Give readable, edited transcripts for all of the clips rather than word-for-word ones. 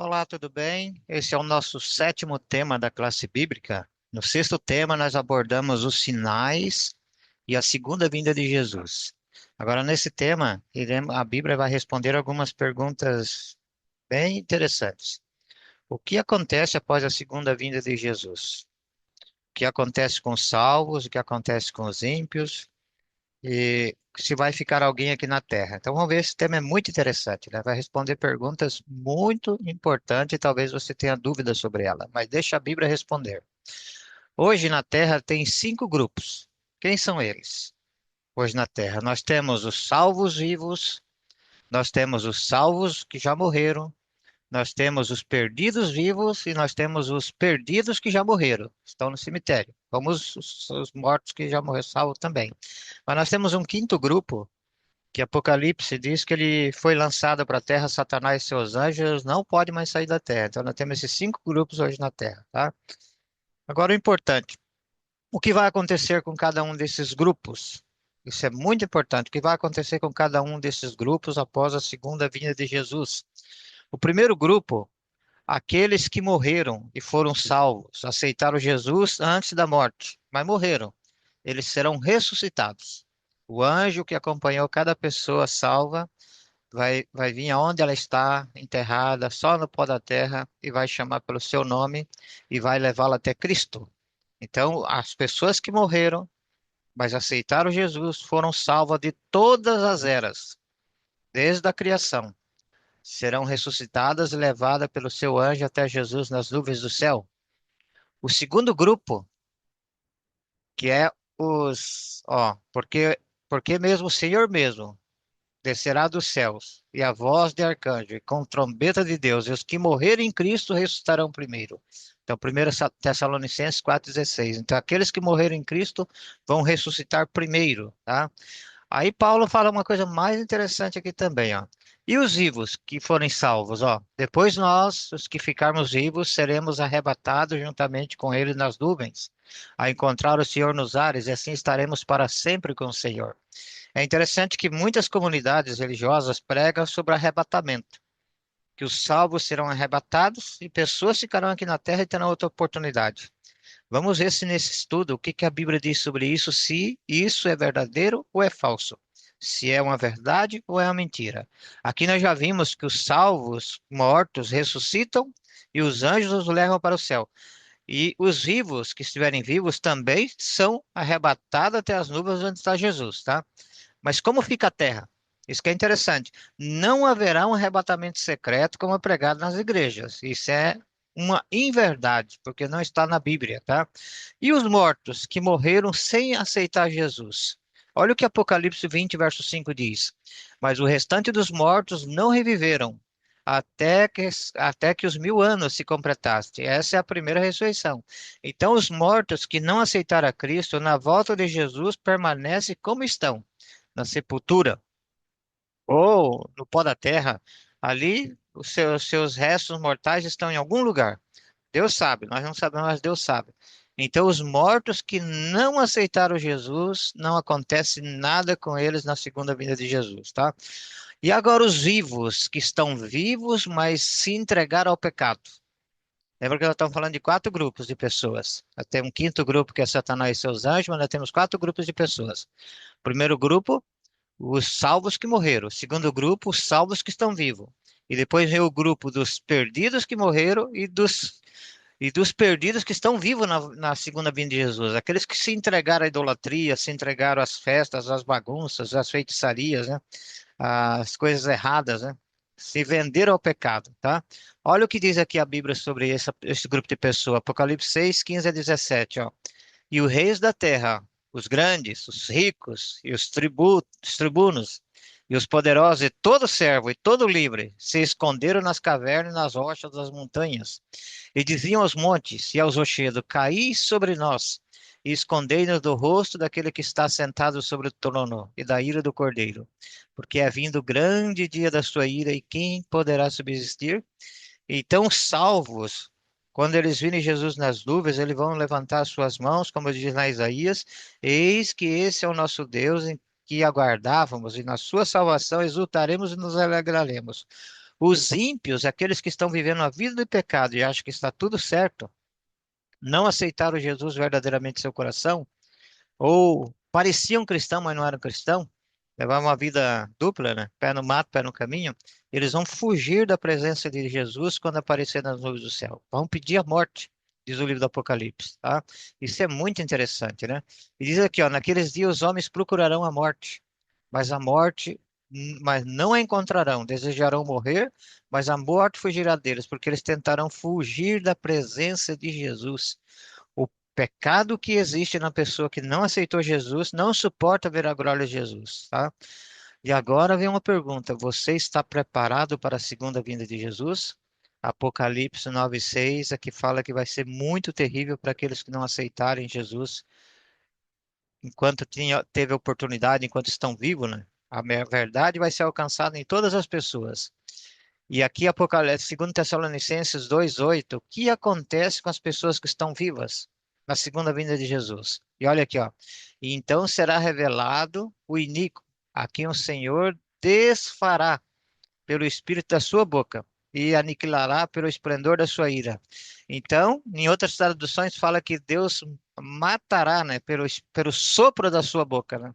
Olá, tudo bem? Esse é o nosso sétimo tema da classe bíblica. No sexto tema, nós abordamos os sinais e a segunda vinda de Jesus. Agora, nesse tema, a Bíblia vai responder algumas perguntas bem interessantes. O que acontece após a segunda vinda de Jesus? O que acontece com os salvos? O que acontece com os ímpios? E se vai ficar alguém aqui na Terra. Então vamos ver, esse tema é muito interessante, né? Vai responder perguntas muito importantes e talvez você tenha dúvidas sobre ela, mas deixa a Bíblia responder. Hoje na Terra tem cinco grupos. Quem são eles? Hoje na Terra nós temos os salvos vivos, nós temos os salvos que já morreram, nós temos os perdidos vivos e nós temos os perdidos que já morreram, estão no cemitério, como os mortos que já morreram salvos também. Mas nós temos um quinto grupo que Apocalipse diz que ele foi lançado para a terra, Satanás e seus anjos não podem mais sair da terra. Então nós temos esses cinco grupos hoje na terra, tá? Agora o importante, o que vai acontecer com cada um desses grupos? Isso é muito importante. O que vai acontecer com cada um desses grupos após a segunda vinda de Jesus? O primeiro grupo, aqueles que morreram e foram salvos, aceitaram Jesus antes da morte, mas morreram. Eles serão ressuscitados. O anjo que acompanhou cada pessoa salva vai vir aonde ela está enterrada, só no pó da terra, e vai chamar pelo seu nome e vai levá-la até Cristo. Então, as pessoas que morreram, mas aceitaram Jesus, foram salvas de todas as eras, desde a criação. Serão ressuscitadas e levadas pelo seu anjo até Jesus nas nuvens do céu. O segundo grupo, que é porque mesmo o Senhor mesmo descerá dos céus, e a voz de arcanjo, e com trombeta de Deus, e os que morrerem em Cristo ressuscitarão primeiro. Então, 1 Tessalonicenses 4,16. Então, aqueles que morreram em Cristo vão ressuscitar primeiro, tá? Aí Paulo fala uma coisa mais interessante aqui também, ó. E os vivos que forem salvos, ó. Depois nós, os que ficarmos vivos, seremos arrebatados juntamente com ele nas nuvens, a encontrar o Senhor nos ares, e assim estaremos para sempre com o Senhor. É interessante que muitas comunidades religiosas pregam sobre arrebatamento, que os salvos serão arrebatados e pessoas ficarão aqui na terra e terão outra oportunidade. Vamos ver se nesse estudo o que que a Bíblia diz sobre isso, se isso é verdadeiro ou é falso, se é uma verdade ou é uma mentira. Aqui nós já vimos que os salvos mortos ressuscitam e os anjos os levam para o céu. E os vivos que estiverem vivos também são arrebatados até as nuvens onde está Jesus, tá? Mas como fica a terra? Isso que é interessante. Não haverá um arrebatamento secreto como é pregado nas igrejas. Isso é uma inverdade, porque não está na Bíblia, tá? E os mortos que morreram sem aceitar Jesus? Olha o que Apocalipse 20, verso 5 diz. Mas o restante dos mortos não reviveram até que os 1000 anos se completassem. Essa é a primeira ressurreição. Então, os mortos que não aceitaram a Cristo, na volta de Jesus, permanecem como estão na sepultura ou no pó da terra, ali os seus restos mortais estão em algum lugar. Deus sabe, nós não sabemos, mas Deus sabe. Então, os mortos que não aceitaram Jesus, não acontece nada com eles na segunda vinda de Jesus, tá? E agora os vivos, que estão vivos, mas se entregaram ao pecado. Lembra que nós estamos falando de quatro grupos de pessoas. Tem um quinto grupo que é Satanás e seus anjos, mas nós temos quatro grupos de pessoas. Primeiro grupo, os salvos que morreram. Segundo grupo, os salvos que estão vivos. E depois vem o grupo dos perdidos que morreram e dos perdidos que estão vivos na segunda vinda de Jesus. Aqueles que se entregaram à idolatria, se entregaram às festas, às bagunças, às feitiçarias, né? Às coisas erradas, né? Se venderam ao pecado, tá? Olha o que diz aqui a Bíblia sobre esse grupo de pessoas. Apocalipse 6, 15 a 17, ó. E os reis da terra, os grandes, os ricos e os tribunos, e os poderosos, e todo servo e todo livre, se esconderam nas cavernas e nas rochas das montanhas, e diziam aos montes e aos rochedos: Caí sobre nós, e escondei-nos do rosto daquele que está sentado sobre o trono e da ira do Cordeiro, porque é vindo o grande dia da sua ira, e quem poderá subsistir? Então, salvos, quando eles virem Jesus nas nuvens, eles vão levantar as suas mãos, como diz na Isaías: Eis que esse é o nosso Deus em que aguardávamos, e na sua salvação exultaremos e nos alegraremos. Os ímpios, aqueles que estão vivendo a vida do pecado e acham que está tudo certo, não aceitaram Jesus verdadeiramente em seu coração, ou pareciam cristão, mas não eram cristão, levavam uma vida dupla, né? Pé no mato, pé no caminho, eles vão fugir da presença de Jesus quando aparecer nas nuvens do céu. Vão pedir a morte, diz o livro do Apocalipse, tá? Isso é muito interessante, né? E diz aqui, ó, naqueles dias os homens procurarão a morte, mas a morte, mas não a encontrarão, desejarão morrer, mas a morte fugirá deles, porque eles tentarão fugir da presença de Jesus. O pecado que existe na pessoa que não aceitou Jesus não suporta ver a glória de Jesus, tá? E agora vem uma pergunta: você está preparado para a segunda vinda de Jesus? Apocalipse 9:6 aqui fala que vai ser muito terrível para aqueles que não aceitarem Jesus enquanto teve oportunidade, enquanto estão vivos, né? Verdade vai ser alcançada em todas as pessoas. E aqui, Apocalipse, 2 Tessalonicenses 2:8, o que acontece com as pessoas que estão vivas na segunda vinda de Jesus? E olha aqui, ó. E então será revelado o iníquo, a quem o Senhor desfará pelo espírito da sua boca e aniquilará pelo esplendor da sua ira. Então, em outras traduções, fala que Deus matará, né, pelo sopro da sua boca, né?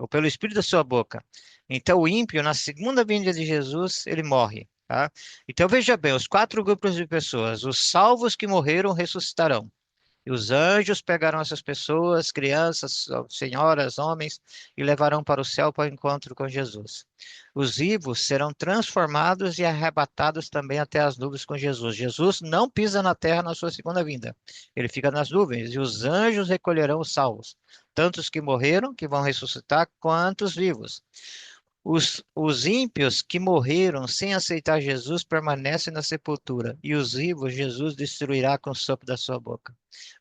Ou pelo espírito da sua boca. Então, o ímpio, na segunda vinda de Jesus, ele morre, tá? Então, veja bem, os quatro grupos de pessoas: os salvos que morreram ressuscitarão. E os anjos pegarão essas pessoas, crianças, senhoras, homens, e levarão para o céu para o encontro com Jesus. Os vivos serão transformados e arrebatados também até as nuvens com Jesus. Jesus não pisa na terra na sua segunda vinda. Ele fica nas nuvens, e os anjos recolherão os salvos, tanto os que morreram, que vão ressuscitar, quanto os vivos. Os ímpios que morreram sem aceitar Jesus permanecem na sepultura, e os vivos Jesus destruirá com o sopro da sua boca.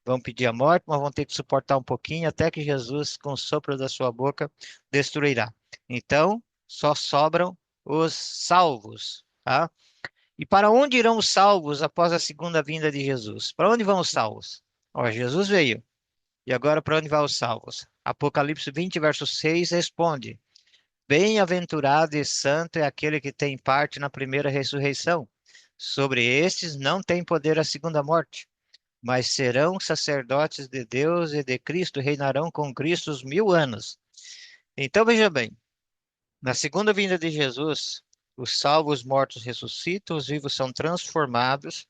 Vão pedir a morte, mas vão ter que suportar um pouquinho até que Jesus, com o sopro da sua boca, destruirá. Então, só sobram os salvos, tá? E para onde irão os salvos após a segunda vinda de Jesus? Para onde vão os salvos? Ó, Jesus veio. E agora para onde vão os salvos? Apocalipse 20, verso 6 responde: Bem-aventurado e santo é aquele que tem parte na primeira ressurreição. Sobre estes não tem poder a segunda morte, mas serão sacerdotes de Deus e de Cristo, reinarão com Cristo os 1000 anos. Então veja bem, na segunda vinda de Jesus, os salvos mortos ressuscitam, os vivos são transformados.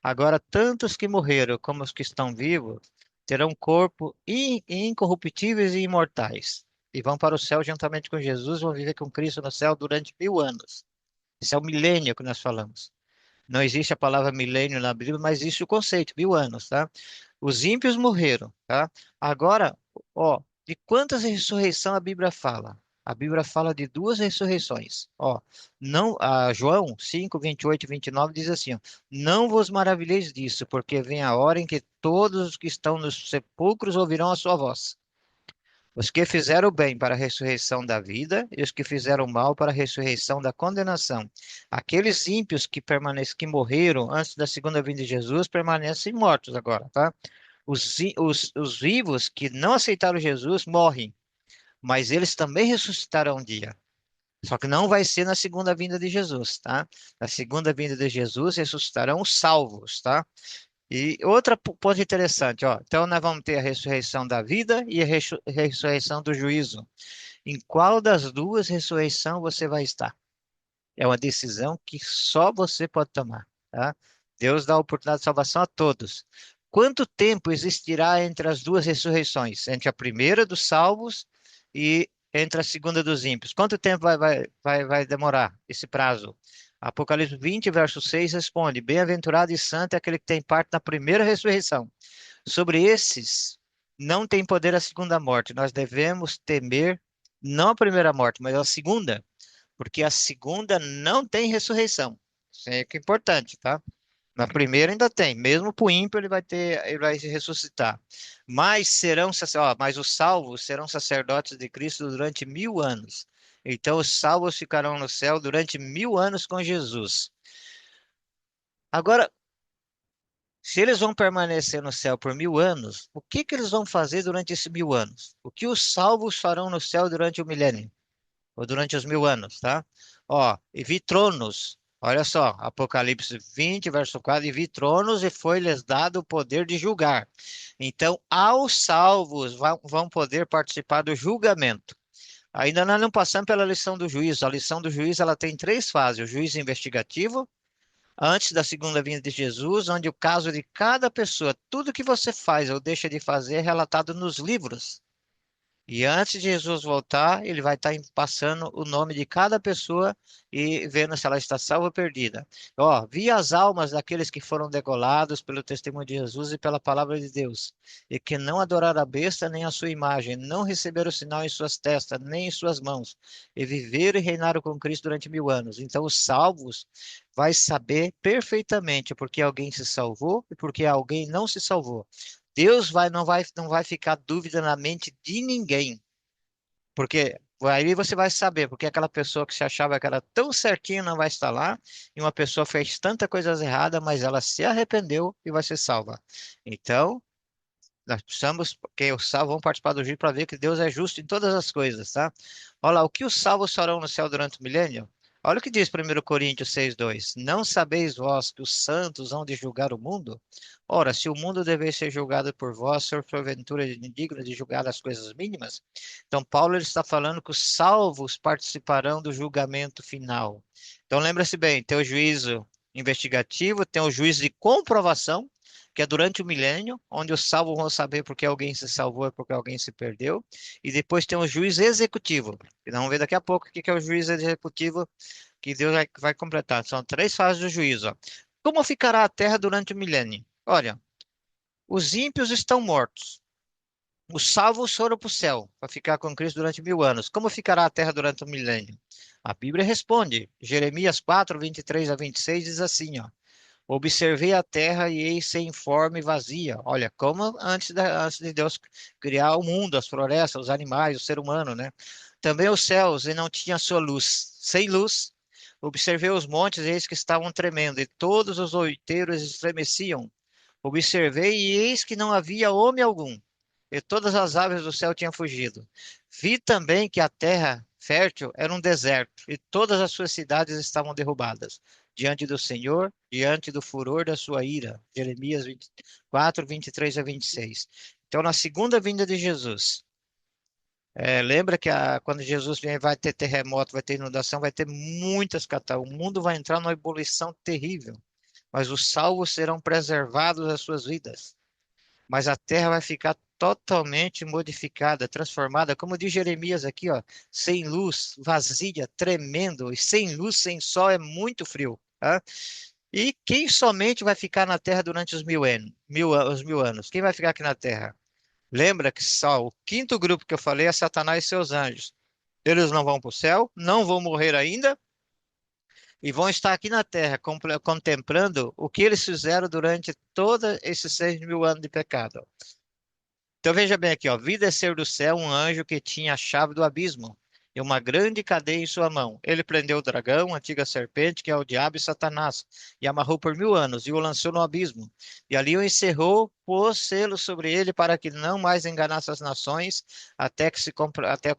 Agora, tanto os que morreram como os que estão vivos terão corpo incorruptíveis e imortais. E vão para o céu juntamente com Jesus, vão viver com Cristo no céu durante 1000 anos. Esse é o milênio que nós falamos. Não existe a palavra milênio na Bíblia, mas existe o conceito, 1000 anos, tá? Os ímpios morreram, tá? Agora, ó, de quantas ressurreições a Bíblia fala? A Bíblia fala de duas ressurreições. Ó, não, João 5, 28 e 29 diz assim, ó, não vos maravilheis disso, porque vem a hora em que todos os que estão nos sepulcros ouvirão a sua voz. Os que fizeram o bem para a ressurreição da vida e os que fizeram o mal para a ressurreição da condenação. Aqueles ímpios que morreram antes da segunda vinda de Jesus permanecem mortos agora, tá? Os vivos que não aceitaram Jesus morrem, mas eles também ressuscitarão um dia. Só que não vai ser na segunda vinda de Jesus, tá? Na segunda vinda de Jesus ressuscitarão os salvos, tá? E outra ponto interessante, ó. Então nós vamos ter a ressurreição da vida e a ressurreição do juízo. Em qual das duas ressurreições você vai estar? É uma decisão que só você pode tomar, tá? Deus dá a oportunidade de salvação a todos. Quanto tempo existirá entre as duas ressurreições? Entre a primeira dos salvos e entre a segunda dos ímpios? Quanto tempo vai demorar esse prazo? Apocalipse 20, verso 6 responde: Bem-aventurado e santo é aquele que tem parte na primeira ressurreição. Sobre esses não tem poder a segunda morte. Nós devemos temer não a primeira morte, mas a segunda, porque a segunda não tem ressurreição. Isso é que é importante, tá? Na primeira ainda tem, mesmo para o ímpio ele vai se ressuscitar. Mas os salvos serão sacerdotes de Cristo durante 1000 anos. Então os salvos ficarão no céu durante 1000 anos com Jesus. Agora, se eles vão permanecer no céu por 1000 anos, o que que eles vão fazer durante esses 1000 anos? O que os salvos farão no céu durante o milênio? Ou durante os 1000 anos, tá? Ó, e vi tronos. Olha só, Apocalipse 20, verso 4, e vi tronos e foi-lhes dado o poder de julgar. Então, aos salvos vão poder participar do julgamento. Ainda nós não passamos pela lição do juízo. A lição do juízo ela tem três fases: o juízo investigativo, antes da segunda vinda de Jesus, onde o caso de cada pessoa, tudo que você faz ou deixa de fazer é relatado nos livros. E antes de Jesus voltar, ele vai estar passando o nome de cada pessoa e vendo se ela está salva ou perdida. Ó, vi as almas daqueles que foram degolados pelo testemunho de Jesus e pela palavra de Deus, e que não adoraram a besta nem a sua imagem, não receberam o sinal em suas testas, nem em suas mãos, e viveram e reinaram com Cristo durante 1000 anos. Então, os salvos vai saber perfeitamente porque alguém se salvou e porque alguém não se salvou. Deus não vai ficar dúvida na mente de ninguém, porque aí você vai saber porque aquela pessoa que se achava que era tão certinha não vai estar lá, e uma pessoa fez tanta coisas erradas, mas ela se arrependeu e vai ser salva. Então, nós precisamos, que os salvos vão participar do juízo para ver que Deus é justo em todas as coisas, tá? Olha lá, o que os salvos farão no céu durante o milênio? Olha o que diz 1 Coríntios 6:2. Não sabeis vós que os santos hão de julgar o mundo? Ora, se o mundo deve ser julgado por vós, ser porventura indigno de julgar as coisas mínimas? Então, Paulo ele está falando que os salvos participarão do julgamento final. Então, lembra-se bem, tem o juízo investigativo, tem o juízo de comprovação, que é durante o milênio, onde os salvos vão saber porque alguém se salvou e porque alguém se perdeu. E depois tem o juiz executivo. E nós vamos ver daqui a pouco o que é o juiz executivo que Deus vai completar. São três fases do juízo. Ó. Como ficará a terra durante o milênio? Olha, os ímpios estão mortos. Os salvos foram para o céu, para ficar com Cristo durante 1000 anos. Como ficará a terra durante o milênio? A Bíblia responde. Jeremias 4, 23 a 26 diz assim, ó. Observei a terra e eis sem forma e vazia. Olha, como antes de Deus criar o mundo, as florestas, os animais, o ser humano, né? Também os céus e não tinha sua luz. Sem luz, observei os montes e eis que estavam tremendo, e todos os outeiros estremeciam. Observei e eis que não havia homem algum, e todas as aves do céu tinham fugido. Vi também que a terra fértil era um deserto, e todas as suas cidades estavam derrubadas, diante do Senhor, diante do furor da sua ira. Jeremias 24, 23 a 26. Então, na segunda vinda de Jesus, lembra que quando Jesus vem, vai ter terremoto, vai ter inundação, vai ter muitas catástrofes. O mundo vai entrar numa ebulição terrível, mas os salvos serão preservados das suas vidas. Mas a terra vai ficar totalmente modificada, transformada, como diz Jeremias aqui, ó, sem luz, vazia, tremendo, e sem luz, sem sol é muito frio, tá? E quem somente vai ficar na terra durante os 1000 anos? Quem vai ficar aqui na terra? Lembra que só o quinto grupo que eu falei é Satanás e seus anjos. Eles não vão para o céu, não vão morrer ainda, e vão estar aqui na terra contemplando o que eles fizeram durante todos esses 6000 anos de pecado. Então veja bem aqui, ó, vi descer do céu um anjo que tinha a chave do abismo e uma grande cadeia em sua mão. Ele prendeu o dragão, a antiga serpente, que é o diabo e Satanás, e amarrou por 1000 anos e o lançou no abismo. E ali o encerrou, pôs selo sobre ele para que não mais enganasse as nações até que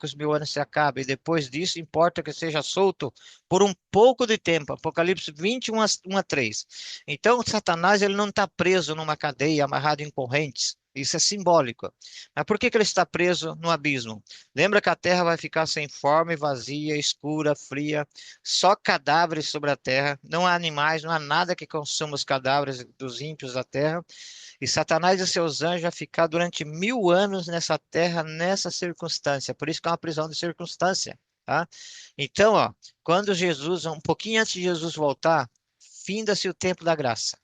os 1000 anos se acabem. E depois disso, importa que seja solto por um pouco de tempo. Apocalipse 21, 1 a 3. Então, Satanás ele não está preso numa cadeia, amarrado em correntes. Isso é simbólico. Mas por que que ele está preso no abismo? Lembra que a terra vai ficar sem forma e vazia, escura, fria, só cadáveres sobre a terra, não há animais, não há nada que consuma os cadáveres dos ímpios da terra. E Satanás e seus anjos vão ficar durante 1000 anos nessa terra, nessa circunstância. Por isso que é uma prisão de circunstância, tá? Então, ó, quando Jesus, um pouquinho antes de Jesus voltar, finda-se o tempo da graça.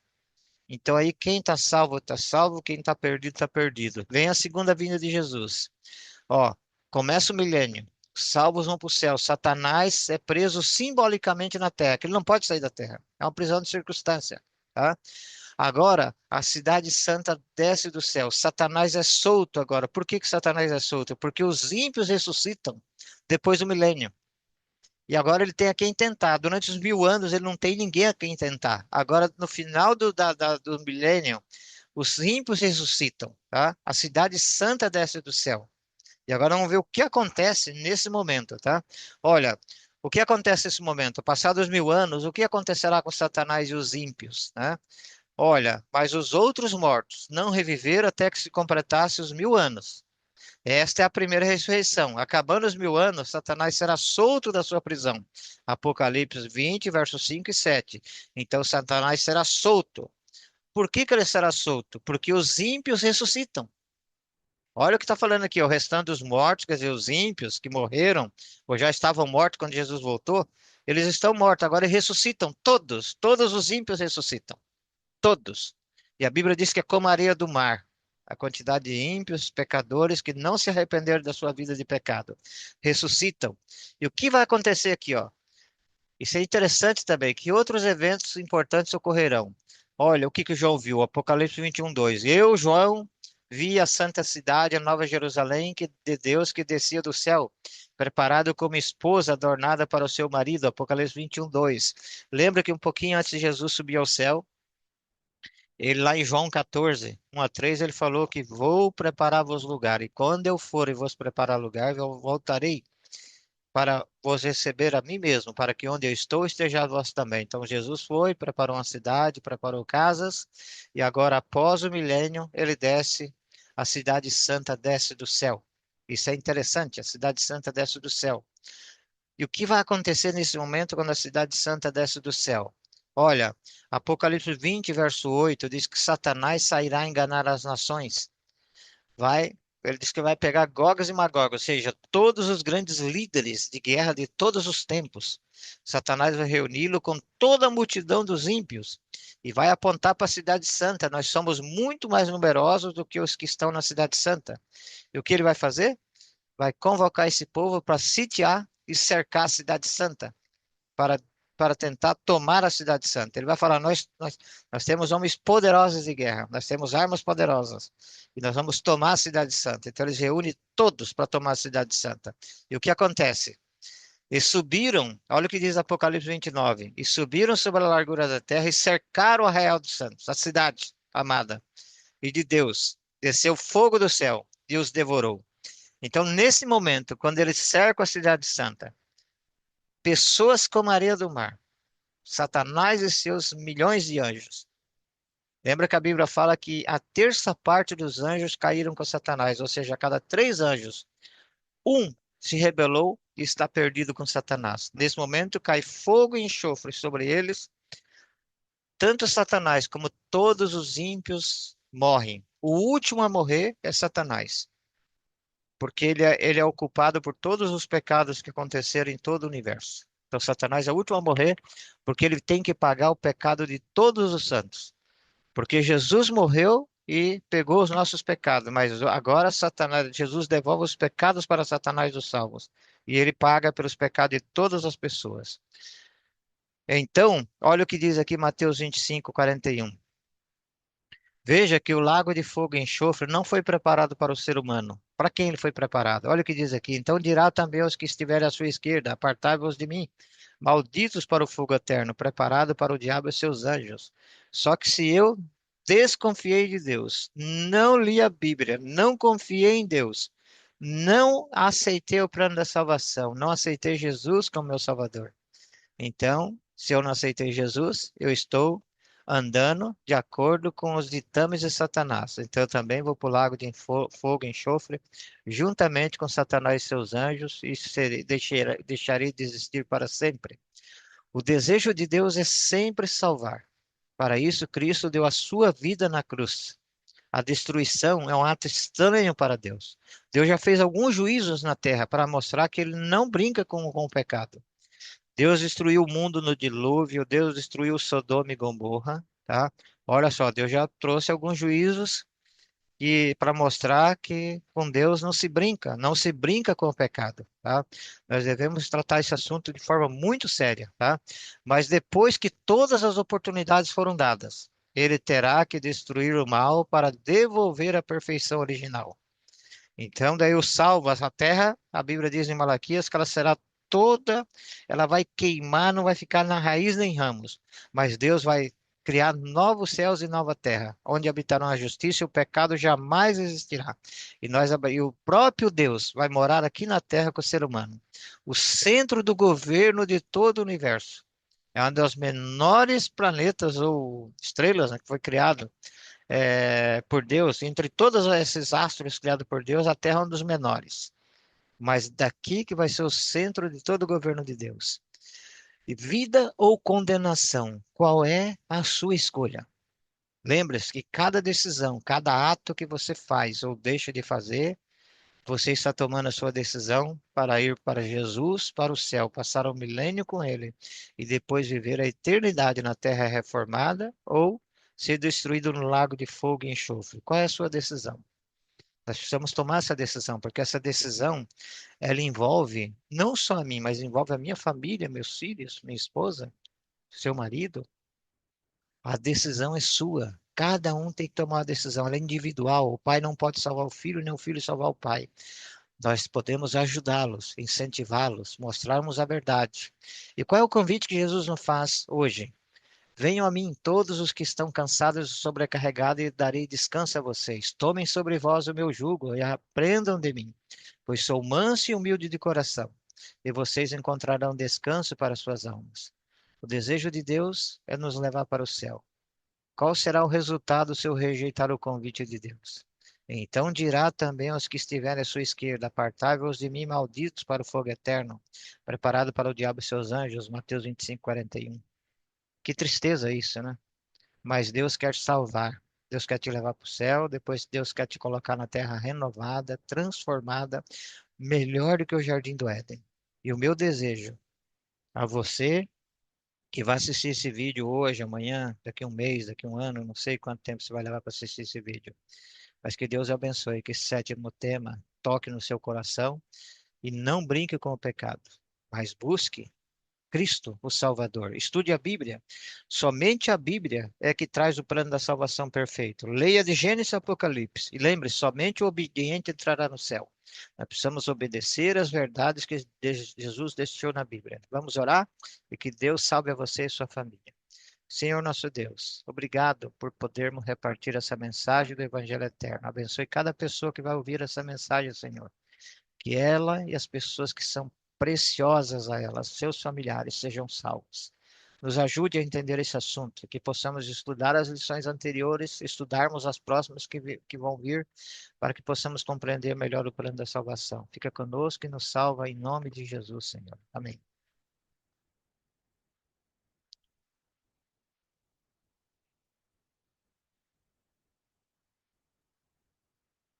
Então aí quem está salvo, quem está perdido, está perdido. Vem a segunda vinda de Jesus. Ó, começa o milênio. Os salvos vão para o céu. Satanás é preso simbolicamente na terra, que ele não pode sair da terra. É uma prisão de circunstância, tá? Agora, a cidade santa desce do céu. Satanás é solto agora. Por que que Satanás é solto? Porque os ímpios ressuscitam depois do milênio. E agora ele tem a quem tentar. Durante os 1000 anos ele não tem ninguém a quem tentar. Agora, no final do milênio, os ímpios ressuscitam, tá? A cidade santa desce do céu. E agora vamos ver o que acontece nesse momento, tá? Olha, O que acontece nesse momento? Passados 1000 anos, o que acontecerá com Satanás e os ímpios, né? Olha, mas os outros mortos não reviveram até que se completasse os 1000 anos. Esta é a primeira ressurreição. Acabando os 1000 anos, Satanás será solto da sua prisão. Apocalipse 20, versos 5 e 7. Então, Satanás será solto. Por que que ele será solto? Porque os ímpios ressuscitam. Olha o que está falando aqui, o restante dos mortos, quer dizer, os ímpios que morreram, ou já estavam mortos quando Jesus voltou, eles estão mortos, agora eles ressuscitam, todos os ímpios ressuscitam, todos. E a Bíblia diz que é como a areia do mar, a quantidade de ímpios, pecadores que não se arrependeram da sua vida de pecado, ressuscitam. E o que vai acontecer aqui, ó? Isso é interessante também, que outros eventos importantes ocorrerão. Olha, o que que João viu? Apocalipse 21, 2. Eu, João, vi a santa cidade, a nova Jerusalém, de Deus, que descia do céu, preparado como esposa adornada para o seu marido. Apocalipse 21, 2. Lembra que um pouquinho antes de Jesus subir ao céu, ele lá em João 14, 1 a 3, ele falou que vou preparar-vos lugar, e quando eu for e vos preparar lugar, eu voltarei para vos receber a mim mesmo, para que onde eu estou esteja vós também. Então Jesus foi, preparou uma cidade, preparou casas, e agora, após o milênio, ele desce, a cidade santa desce do céu. Isso é interessante, a cidade santa desce do céu. E o que vai acontecer nesse momento quando a cidade santa desce do céu? Olha, Apocalipse 20, verso 8, diz que Satanás sairá a enganar as nações. Vai, ele diz que vai pegar Gogas e Magog, ou seja, todos os grandes líderes de guerra de todos os tempos. Satanás vai reuni-lo com toda a multidão dos ímpios e vai apontar para a cidade santa. Nós somos muito mais numerosos do que os que estão na cidade santa. E o que ele vai fazer? Vai convocar esse povo para sitiar e cercar a cidade santa, para, para tentar tomar a cidade santa. Ele vai falar: nós temos homens poderosos de guerra, nós temos armas poderosas, e nós vamos tomar a cidade santa. Então eles reúnem todos para tomar a cidade santa. E o que acontece? E subiram, olha o que diz Apocalipse 29, e subiram sobre a largura da terra e cercaram o arraial dos santos, a cidade amada, e de Deus. Desceu fogo do céu e os devorou. Então, nesse momento, quando eles cercam a cidade santa, pessoas como a areia do mar, Satanás e seus milhões de anjos. Lembra que a Bíblia fala que a terça parte dos anjos caíram com Satanás, ou seja, a cada 3 anjos, um se rebelou e está perdido com Satanás. Nesse momento, cai fogo e enxofre sobre eles. Tanto Satanás como todos os ímpios morrem. O último a morrer é Satanás, porque ele é o culpado por todos os pecados que aconteceram em todo o universo. Então, Satanás é o último a morrer, porque ele tem que pagar o pecado de todos os santos. Porque Jesus morreu e pegou os nossos pecados, mas agora Satanás, Jesus devolve os pecados para Satanás dos salvos, e ele paga pelos pecados de todas as pessoas. Então, olha o que diz aqui Mateus 25, 41. Veja que o lago de fogo e enxofre não foi preparado para o ser humano. Para quem ele foi preparado? Olha o que diz aqui. Então dirá também aos que estiverem à sua esquerda: apartai-vos de mim, malditos para o fogo eterno, preparado para o diabo e seus anjos. Só que se eu desconfiei de Deus, não li a Bíblia, não confiei em Deus, não aceitei o plano da salvação, não aceitei Jesus como meu Salvador. Então, se eu não aceitei Jesus, eu estou andando de acordo com os ditames de Satanás. Então, eu também vou para o lago de fogo e enxofre, juntamente com Satanás e seus anjos, e deixarei de existir para sempre. O desejo de Deus é sempre salvar. Para isso, Cristo deu a sua vida na cruz. A destruição é um ato estranho para Deus. Deus já fez alguns juízos na terra para mostrar que ele não brinca com o pecado. Deus destruiu o mundo no dilúvio, Deus destruiu Sodoma e Gomorra, tá? Olha só, Deus já trouxe alguns juízos e para mostrar que com Deus não se brinca, não se brinca com o pecado, tá? Nós devemos tratar esse assunto de forma muito séria, tá? Mas depois que todas as oportunidades foram dadas, ele terá que destruir o mal para devolver a perfeição original. Então, daí o salva a terra, a Bíblia diz em Malaquias que ela será toda, ela vai queimar, não vai ficar na raiz nem ramos, mas Deus vai criar novos céus e nova terra, onde habitarão a justiça e o pecado jamais existirá. E o próprio Deus vai morar aqui na terra com o ser humano, o centro do governo de todo o universo. É um dos menores planetas ou estrelas, né, que foi criado por Deus. Entre todos esses astros criados por Deus, a Terra é um dos menores. Mas daqui que vai ser o centro de todo o governo de Deus. E vida ou condenação, qual é a sua escolha? Lembre-se que cada decisão, cada ato que você faz ou deixa de fazer, você está tomando a sua decisão para ir para Jesus, para o céu, passar o milênio com Ele e depois viver a eternidade na terra reformada ou ser destruído no lago de fogo e enxofre. Qual é a sua decisão? Nós precisamos tomar essa decisão, porque essa decisão, ela envolve não só a mim, mas envolve a minha família, meus filhos, minha esposa, seu marido. A decisão é sua. Cada um tem que tomar uma decisão, ela é individual. O pai não pode salvar o filho, nem o filho salvar o pai. Nós podemos ajudá-los, incentivá-los, mostrarmos a verdade. E qual é o convite que Jesus nos faz hoje? Venham a mim todos os que estão cansados e sobrecarregados e darei descanso a vocês. Tomem sobre vós o meu jugo e aprendam de mim, pois sou manso e humilde de coração, e vocês encontrarão descanso para suas almas. O desejo de Deus é nos levar para o céu. Qual será o resultado se eu rejeitar o convite de Deus? Então dirá também aos que estiverem à sua esquerda: apartai-vos de mim, malditos, para o fogo eterno, preparado para o diabo e seus anjos. Mateus 25, 41. Que tristeza isso, né? Mas Deus quer te salvar. Deus quer te levar para o céu, depois Deus quer te colocar na terra renovada, transformada, melhor do que o jardim do Éden. E o meu desejo a você que vai assistir esse vídeo hoje, amanhã, daqui a um mês, daqui a um ano, não sei quanto tempo você vai levar para assistir esse vídeo, mas que Deus abençoe, que esse sétimo tema toque no seu coração e não brinque com o pecado, mas busque Cristo, o Salvador. Estude a Bíblia. Somente a Bíblia é que traz o plano da salvação perfeito. Leia de Gênesis a Apocalipse. E lembre, somente o obediente entrará no céu. Nós precisamos obedecer às verdades que Jesus deixou na Bíblia. Vamos orar e que Deus salve a você e sua família. Senhor nosso Deus, obrigado por podermos repartir essa mensagem do Evangelho Eterno. Abençoe cada pessoa que vai ouvir essa mensagem, Senhor. Que ela e as pessoas que são preciosas a ela, seus familiares, sejam salvos. Nos ajude a entender esse assunto, que possamos estudar as lições anteriores, estudarmos as próximas que vão vir, para que possamos compreender melhor o plano da salvação. Fica conosco e nos salva em nome de Jesus, Senhor. Amém.